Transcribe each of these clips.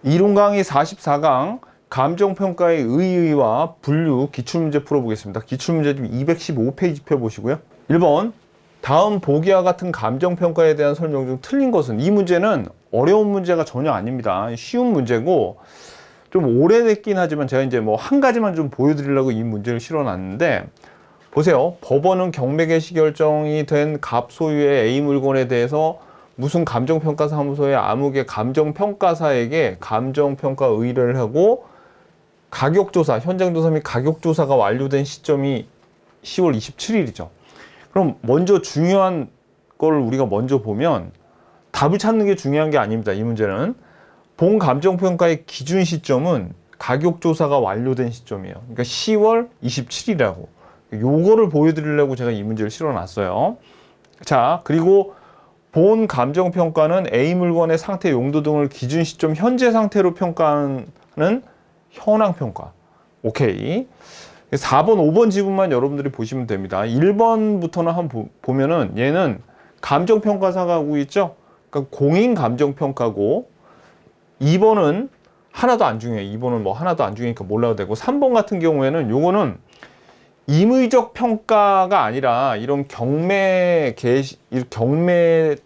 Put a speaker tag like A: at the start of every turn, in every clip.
A: 이론 강의 44강 감정평가의 의의와 분류 기출문제 풀어보겠습니다. 기출문제 좀 215페이지 펴보시고요. 1번 다음 보기와 같은 감정평가에 대한 설명 중 틀린 것은? 이 문제는 어려운 문제가 전혀 아닙니다. 쉬운 문제고 좀 오래됐긴 하지만 제가 이제 뭐 한 가지만 좀 보여드리려고 이 문제를 실어놨는데, 보세요. 법원은 경매 개시 결정이 된 갑 소유의 A 물건에 대해서 무슨 감정평가사무소의 암흑의 감정평가사에게 감정평가 의뢰를 하고 가격조사, 현장조사 및 가격조사가 완료된 시점이 10월 27일이죠. 그럼 먼저 중요한 걸 우리가 먼저 보면 답을 찾는 게 중요한 게 아닙니다. 이 문제는 본 감정평가의 기준 시점은 가격조사가 완료된 시점이에요. 그러니까 10월 27일이라고. 요거를 보여드리려고 제가 이 문제를 실어놨어요. 자, 그리고 본 감정평가는 A 물건의 상태, 용도 등을 기준 시점 현재 상태로 평가하는 현황평가. 오케이. 4번, 5번 지문만 여러분들이 보시면 됩니다. 1번부터는 한번 보면은 얘는 감정평가사가 하고 있죠. 그러니까 공인 감정평가고, 2번은 하나도 안 중요해요. 2번은 뭐 하나도 안 중요하니까 몰라도 되고, 3번 같은 경우에는 요거는 임의적 평가가 아니라 이런 경매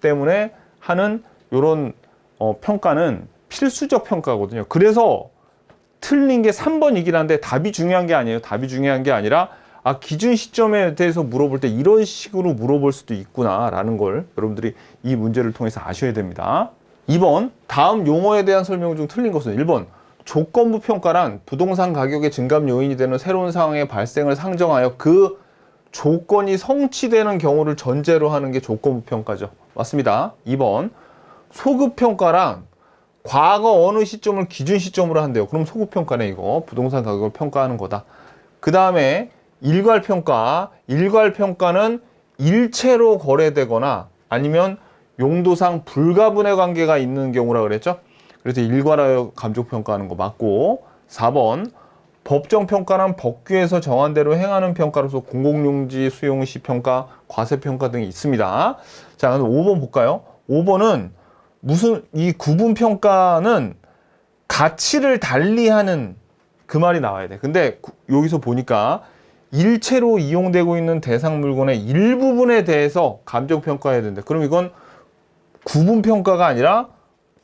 A: 때문에 하는 요런 평가는 필수적 평가거든요. 그래서 틀린 게 3번이긴 한데 답이 중요한 게 아니에요. 답이 중요한 게 아니라 기준 시점에 대해서 물어볼 때 이런 식으로 물어볼 수도 있구나 라는 걸 여러분들이 이 문제를 통해서 아셔야 됩니다. 2번 다음 용어에 대한 설명 중 틀린 것은? 1번 조건부 평가란 부동산 가격의 증감 요인이 되는 새로운 상황의 발생을 상정하여 그 조건이 성취되는 경우를 전제로 하는 게 조건부 평가죠. 맞습니다. 2번 소급 평가란 과거 어느 시점을 기준 시점으로 한대요. 그럼 소급 평가네. 이거 부동산 가격을 평가하는 거다. 그 다음에 일괄 평가. 일괄 평가는 일체로 거래되거나 아니면 용도상 불가분의 관계가 있는 경우라 그랬죠. 그래서 일괄하여 감정평가하는 거 맞고. 4번 법정평가는 법규에서 정한 대로 행하는 평가로서 공공용지 수용시 평가, 과세평가 등이 있습니다. 자, 그럼 5번 볼까요? 5번은 이 구분평가는 가치를 달리하는 그 말이 나와야 돼. 근데 여기서 보니까 일체로 이용되고 있는 대상 물건의 일부분에 대해서 감정평가해야 된다. 그럼 이건 구분평가가 아니라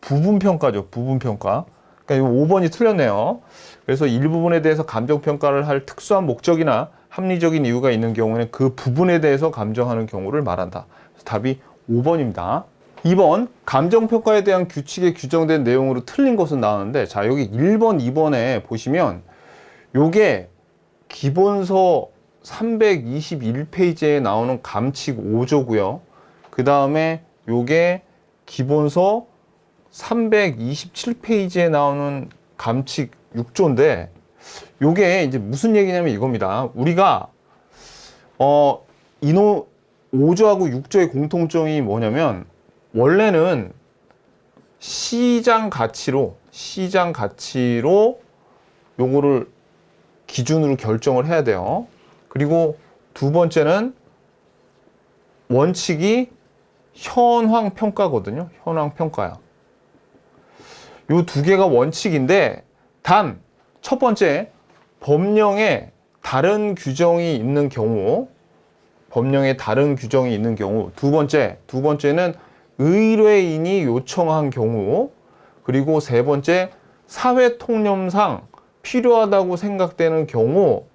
A: 부분평가죠. 부분평가. 그러니까 5번이 틀렸네요. 그래서 일부분에 대해서 감정평가를 할 특수한 목적이나 합리적인 이유가 있는 경우에는 그 부분에 대해서 감정하는 경우를 말한다. 그래서 답이 5번입니다. 2번 감정평가에 대한 규칙에 규정된 내용으로 틀린 것은 나오는데, 자 여기 1번, 2번에 보시면 요게 기본서 321페이지에 나오는 감칙 5조고요. 그 다음에 요게 기본서 327페이지에 나오는 감칙 6조인데 요게 이제 무슨 얘기냐면 이겁니다. 우리가 5조하고 6조의 공통점이 뭐냐면 원래는 시장 가치로 요거를 기준으로 결정을 해야 돼요. 그리고 두 번째는 원칙이 현황 평가거든요. 현황 평가야. 요 두 개가 원칙인데, 단 첫 번째 법령에 다른 규정이 있는 경우, 두 번째는 의뢰인이 요청한 경우, 그리고 세 번째 사회 통념상 필요하다고 생각되는 경우,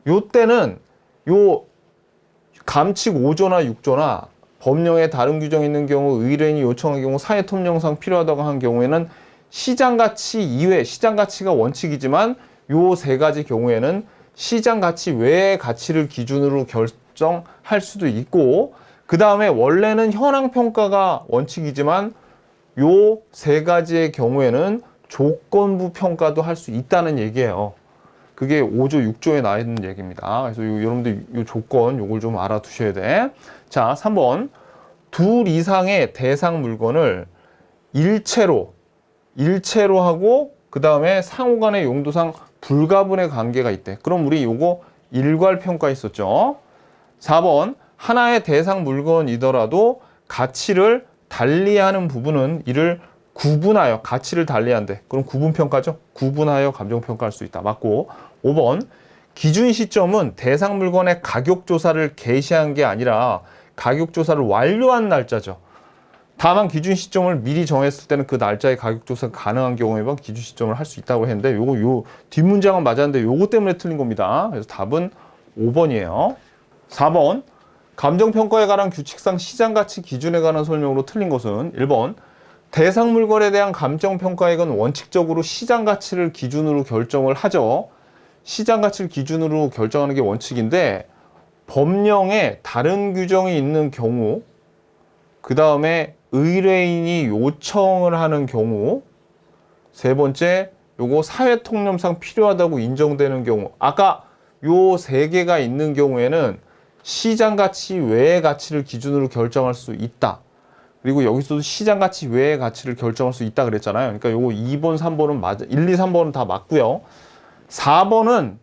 A: 요때는 요 감칙 5조나 6조나 법령에 다른 규정이 있는 경우, 의뢰인이 요청한 경우, 사회 통념상 필요하다고 한 경우에는 시장가치 이외, 시장가치가 원칙이지만 요 세 가지 경우에는 시장가치 외의 가치를 기준으로 결정할 수도 있고, 그 다음에 원래는 현황평가가 원칙이지만 요 세 가지의 경우에는 조건부 평가도 할 수 있다는 얘기예요. 그게 5조, 6조에 나와 있는 얘기입니다. 그래서 여러분들 요 조건 요걸 좀 알아두셔야 돼. 자, 3번 둘 이상의 대상 물건을 일체로 하고 그 다음에 상호 간의 용도상 불가분의 관계가 있대. 그럼 우리 요거 일괄평가 있었죠. 4번 하나의 대상 물건이더라도 가치를 달리하는 부분은 이를 구분하여 가치를 달리한대. 그럼 구분평가죠. 구분하여 감정평가할 수 있다. 맞고. 5번 기준 시점은 대상 물건의 가격 조사를 개시한 게 아니라 가격 조사를 완료한 날짜죠. 다만 기준 시점을 미리 정했을 때는 그 날짜에 가격 조사가 가능한 경우에만 기준 시점을 할 수 있다고 했는데 요 뒷문장은 맞았는데 요거 때문에 틀린 겁니다. 그래서 답은 5번이에요. 4번 감정평가에 관한 규칙상 시장가치 기준에 관한 설명으로 틀린 것은 1번 대상 물건에 대한 감정평가액은 원칙적으로 시장가치를 기준으로 결정을 하죠. 시장가치를 기준으로 결정하는 게 원칙인데 법령에 다른 규정이 있는 경우, 그 다음에 의뢰인이 요청을 하는 경우, 세 번째 요거 사회통념상 필요하다고 인정되는 경우, 아까 요 세 개가 있는 경우에는 시장가치 외의 가치를 기준으로 결정할 수 있다. 그리고 여기서도 시장가치 외의 가치를 결정할 수 있다 그랬잖아요. 그러니까 요거 2번, 3번은 맞아. 1, 2, 3번은 다 맞고요. 4번은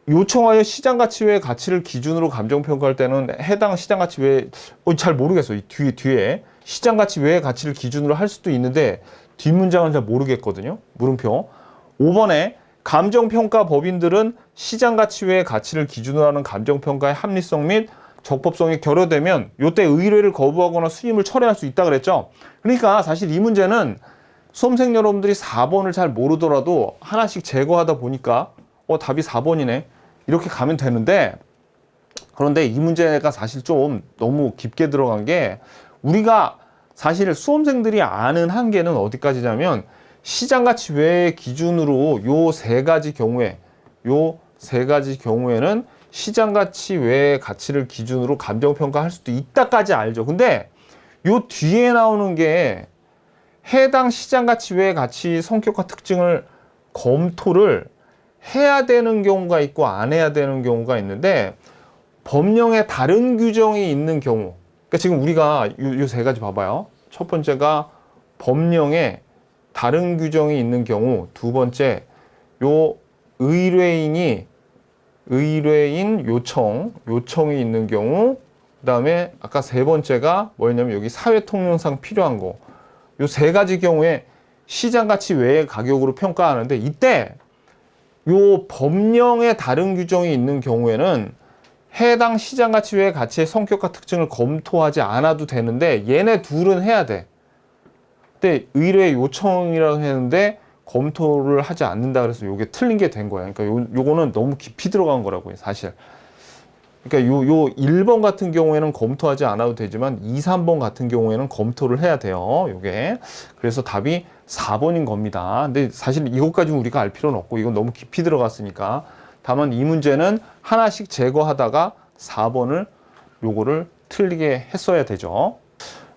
A: 요청하여 시장가치 외의 가치를 기준으로 감정평가할 때는 해당 시장가치 외에 잘 모르겠어요. 뒤에 시장가치 외의 가치를 기준으로 할 수도 있는데 뒷문장은 잘 모르겠거든요. 물음표. 5번에 감정평가 법인들은 시장가치 외의 가치를 기준으로 하는 감정평가의 합리성 및 적법성이 결여되면 요때 의뢰를 거부하거나 수임을 철회할 수 있다 그랬죠. 그러니까 사실 이 문제는 수험생 여러분들이 4번을 잘 모르더라도 하나씩 제거하다 보니까 답이 4번이네 이렇게 가면 되는데, 그런데 이 문제가 사실 좀 너무 깊게 들어간 게 우리가 사실 수험생들이 아는 한계는 어디까지냐면 시장가치 외의 기준으로 요 세 가지 경우에는 시장가치 외의 가치를 기준으로 감정평가할 수도 있다까지 알죠. 근데 요 뒤에 나오는 게 해당 시장가치 외의 가치 성격과 특징을 검토를 해야 되는 경우가 있고 안 해야 되는 경우가 있는데 법령에 다른 규정이 있는 경우, 그러니까 지금 우리가 요 세 가지 봐봐요. 첫 번째가 법령에 다른 규정이 있는 경우, 두 번째 요 의뢰인 요청이 있는 경우, 그 다음에 아까 세 번째가 뭐였냐면 여기 사회통념상 필요한 거, 요 세 가지 경우에 시장가치 외의 가격으로 평가하는데 이때 요 법령에 다른 규정이 있는 경우에는 해당 시장가치 외의 가치의 성격과 특징을 검토하지 않아도 되는데 얘네 둘은 해야 돼. 근데 의뢰 요청이라고 했는데 검토를 하지 않는다 그래서 요게 틀린 게 된 거야. 그러니까 요거는 너무 깊이 들어간 거라고요, 사실. 그러니까 요 1번 같은 경우에는 검토하지 않아도 되지만 2, 3번 같은 경우에는 검토를 해야 돼요. 요게. 그래서 답이 4번인 겁니다. 근데 사실 이것까지 우리가 알 필요는 없고 이건 너무 깊이 들어갔으니까. 다만 이 문제는 하나씩 제거하다가 4번을 요거를 틀리게 했어야 되죠.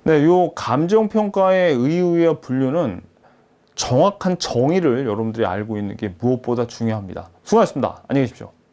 A: 네, 요 감정평가의 의의와 분류는 정확한 정의를 여러분들이 알고 있는 게 무엇보다 중요합니다. 수고하셨습니다. 안녕히 계십시오.